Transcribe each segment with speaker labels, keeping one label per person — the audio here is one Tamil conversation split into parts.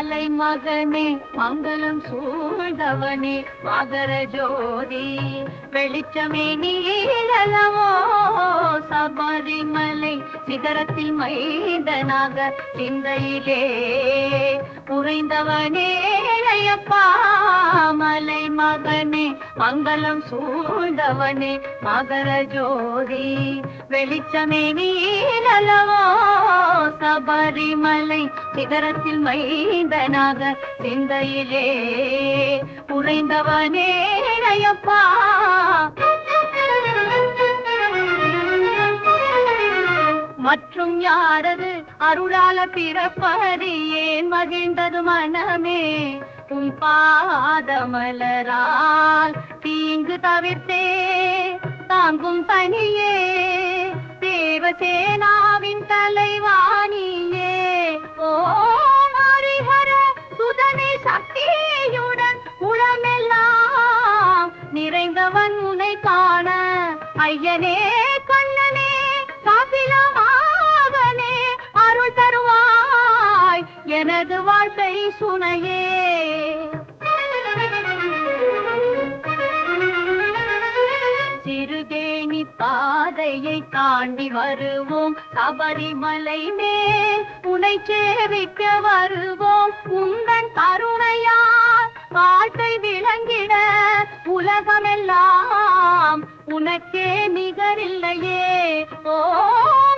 Speaker 1: மலை மகனே மங்களம் சூழ்ந்தவனே மகர ஜோதி வெளிச்சமே நீழலவோ சபரிமலை சிகரத்தில் மைந்தனாக சிந்தையிலே உறைந்தவனே ஐயப்பா மலை மகனே மங்களம் சூழ்ந்தவனே மகர ஜோதி வெளிச்சமே நீழலவோ சபரிமலை சிகரத்தில் மைந்தனாக சிந்தையிலே உறைந்தவனே ஐயப்பா மற்றும் யாரது அருளால பிறப்பறியேன் மகிழ்ந்தது மனமே உன் பாதமலரால் தீங்கு தவிர்த்தே தாங்கும் தனியே தேவசேனாவின் தலைவாணியே ஓ ஹரிஹர சுதனை சக்தியுடன் உளமெல்லாம் நிறைந்தவன் உன்னை காண ஐயனே கண்ணனே காபிலமாகனே அருள் தருவாய் எனது வாழ்க்கை சுனையே சிறுகேணி பாதையை தாண்டி வருவோம் சபரிமலை மேல் உனை சேவிக்க வருவோம் உந்தன் கருணையால் வாழ்க்கை விளங்கிட உலகமெல்லாம் உனக்கே நிகரில்லையே ஓ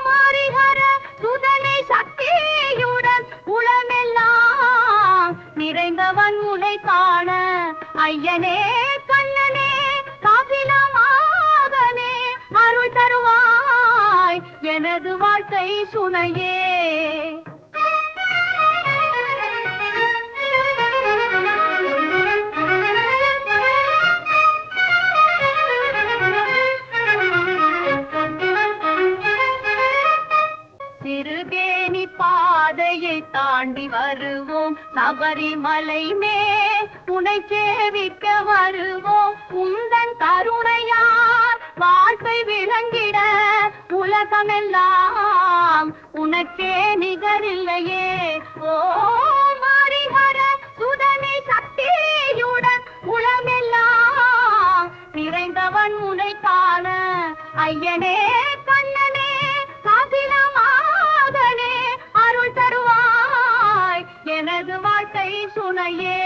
Speaker 1: ஹரிஹர சுதனை சக்தியுடன் உளமெல்லாம் நிறைந்தவன் உன்னை காண ஐயனே கண்ணனே காபிலமாகனே அருள் தருவாய் எனது வாழ்க்கை சுனையே சிறுகேணி பாதையை தாண்டி வருவோம் சபரிமலை மேல் உனை சேவிக்க வருவோம் உந்தன் கருணையால் வாழ்க்கை விளங்கிட உலகமெல்லாம் உனக்கே நிகரில்லையே ஓ ஹரிஹர சுதனை சக்தியுடன் உளமெல்லாம் நிறைந்தவன் உன்னை காண ஐயனே கண்ணனே காபிலமாகனே அருள் தருவாய் எனது வாழ்க்கை சுனையே